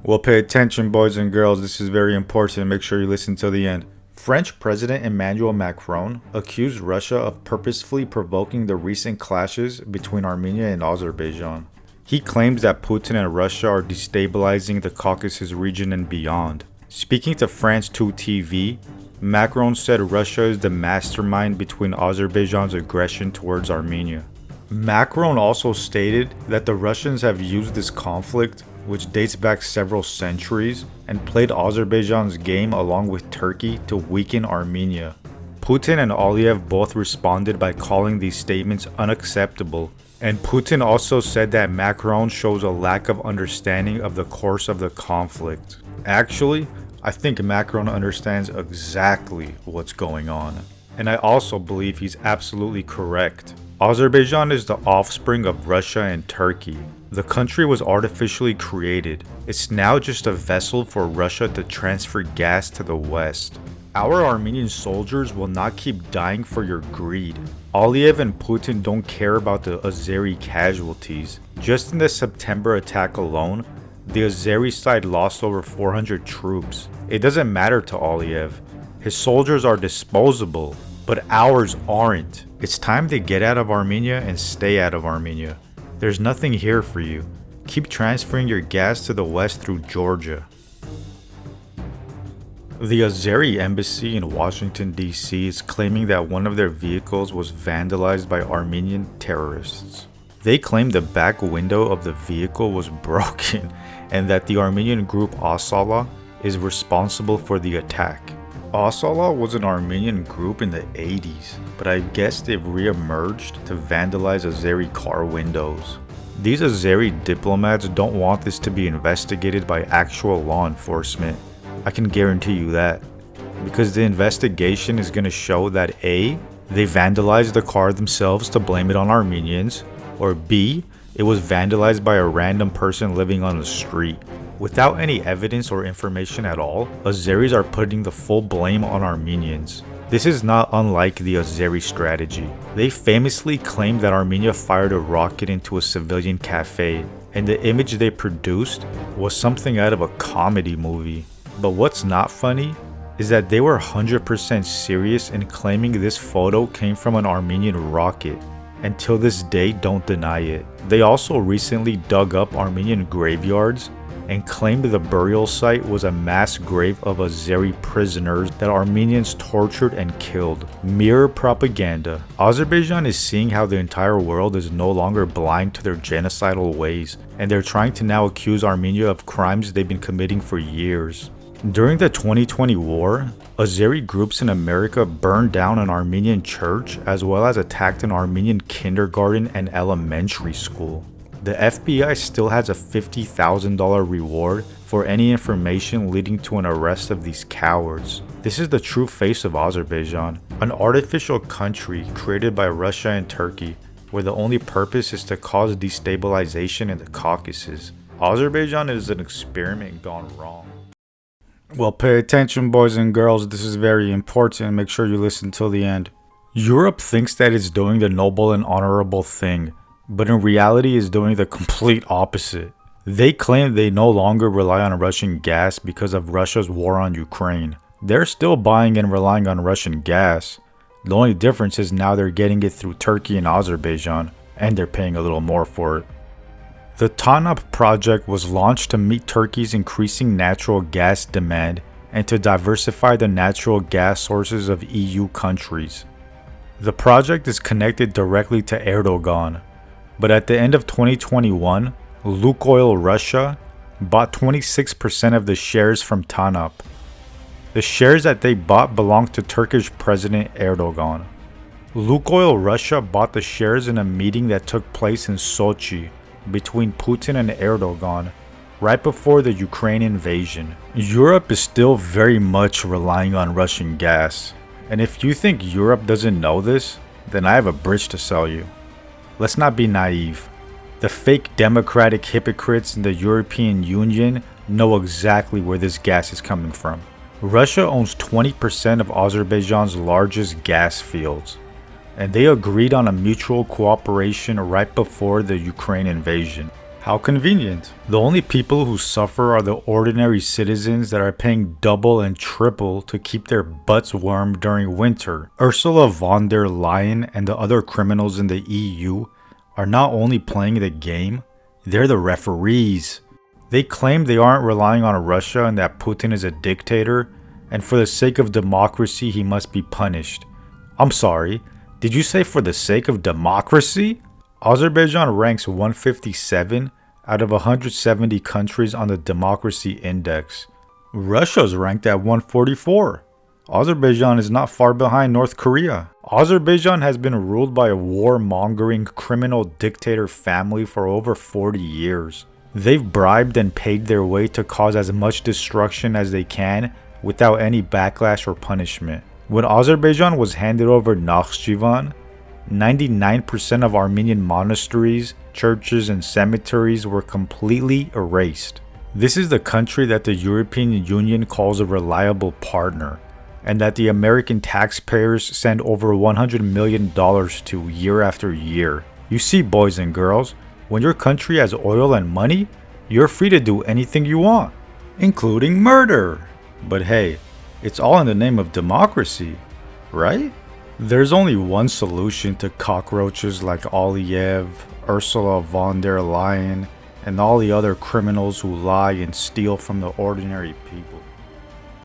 Well, pay attention, boys and girls. This is very important. Make sure you listen till the end. French President Emmanuel Macron accused Russia of purposefully provoking the recent clashes between Armenia and Azerbaijan. He claims that Putin and Russia are destabilizing the Caucasus region and beyond. Speaking to France 2 TV, Macron said Russia is the mastermind between Azerbaijan's aggression towards Armenia. Macron also stated that the Russians have used this conflict, which dates back several centuries, and played Azerbaijan's game along with Turkey to weaken Armenia. Putin and Aliyev both responded by calling these statements unacceptable, and Putin also said that Macron shows a lack of understanding of the course of the conflict. Actually, I think Macron understands exactly what's going on, and I also believe he's absolutely correct. Azerbaijan is the offspring of Russia and Turkey. The country was artificially created. It's now just a vessel for Russia to transfer gas to the West. Our Armenian soldiers will not keep dying for your greed. Aliyev and Putin don't care about the Azeri casualties. Just in the September attack alone, the Azeri side lost over 400 troops. It doesn't matter to Aliyev. His soldiers are disposable, but ours aren't. It's time to get out of Armenia and stay out of Armenia. There's nothing here for you. Keep transferring your gas to the west through Georgia. The Azeri embassy in Washington, D.C. is claiming that one of their vehicles was vandalized by Armenian terrorists. They claim the back window of the vehicle was broken and that the Armenian group Asala is responsible for the attack. Asala was an Armenian group in the 80s, but I guess they've re-emerged to vandalize Azeri car windows. These Azeri diplomats don't want this to be investigated by actual law enforcement. I can guarantee you that. Because the investigation is going to show that A, they vandalized the car themselves to blame it on Armenians, or B, it was vandalized by a random person living on the street. Without any evidence or information at all, Azeris are putting the full blame on Armenians. This is not unlike the Azeri strategy. They famously claimed that Armenia fired a rocket into a civilian cafe, and the image they produced was something out of a comedy movie. But what's not funny is that they were 100% serious in claiming this photo came from an Armenian rocket, and till this day don't deny it. They also recently dug up Armenian graveyards and claimed the burial site was a mass grave of Azeri prisoners that Armenians tortured and killed. Mere propaganda. Azerbaijan is seeing how the entire world is no longer blind to their genocidal ways, and they're trying to now accuse Armenia of crimes they've been committing for years. During the 2020 war, Azeri groups in America burned down an Armenian church as well as attacked an Armenian kindergarten and elementary school. The FBI still has a $50,000 reward for any information leading to an arrest of these cowards. This is the true face of Azerbaijan, an artificial country created by Russia and Turkey, where the only purpose is to cause destabilization in the Caucasus. Azerbaijan is an experiment gone wrong. Well, pay attention, boys and girls. This is very important. Make sure you listen till the end. Europe thinks that it's doing the noble and honorable thing, but in reality is doing the complete opposite. They claim they no longer rely on Russian gas because of Russia's war on Ukraine. They're still buying and relying on Russian gas. The only difference is now they're getting it through Turkey and Azerbaijan, and they're paying a little more for it. The TANAP project was launched to meet Turkey's increasing natural gas demand and to diversify the natural gas sources of EU countries. The project is connected directly to Erdogan, but at the end of 2021, Lukoil Russia bought 26% of the shares from TANAP. The shares that they bought belonged to Turkish President Erdogan. Lukoil Russia bought the shares in a meeting that took place in Sochi between Putin and Erdogan right before the Ukraine invasion. Europe is still very much relying on Russian gas, and if you think Europe doesn't know this, then I have a bridge to sell you. Let's not be naive. The fake democratic hypocrites in the European Union know exactly where this gas is coming from. Russia owns 20% of Azerbaijan's largest gas fields, and they agreed on a mutual cooperation right before the Ukraine invasion. How convenient. The only people who suffer are the ordinary citizens that are paying double and triple to keep their butts warm during winter. Ursula von der Leyen and the other criminals in the EU are not only playing the game, they're the referees. They claim they aren't relying on Russia and that Putin is a dictator, and for the sake of democracy he must be punished. I'm sorry, did you say for the sake of democracy? Azerbaijan ranks 157 out of 170 countries on the Democracy Index. Russia's ranked at 144. Azerbaijan is not far behind North Korea. Azerbaijan has been ruled by a warmongering criminal dictator family for over 40 years. They've bribed and paid their way to cause as much destruction as they can without any backlash or punishment. When Azerbaijan was handed over Nakhchivan, 99% of Armenian monasteries, churches, and cemeteries were completely erased. This is the country that the European Union calls a reliable partner, and that the American taxpayers send over $100 million to year after year. You see, boys and girls, when your country has oil and money, you're free to do anything you want, including murder. But hey, it's all in the name of democracy, right? There's only one solution to cockroaches like Aliyev, Ursula von der Leyen, and all the other criminals who lie and steal from the ordinary people.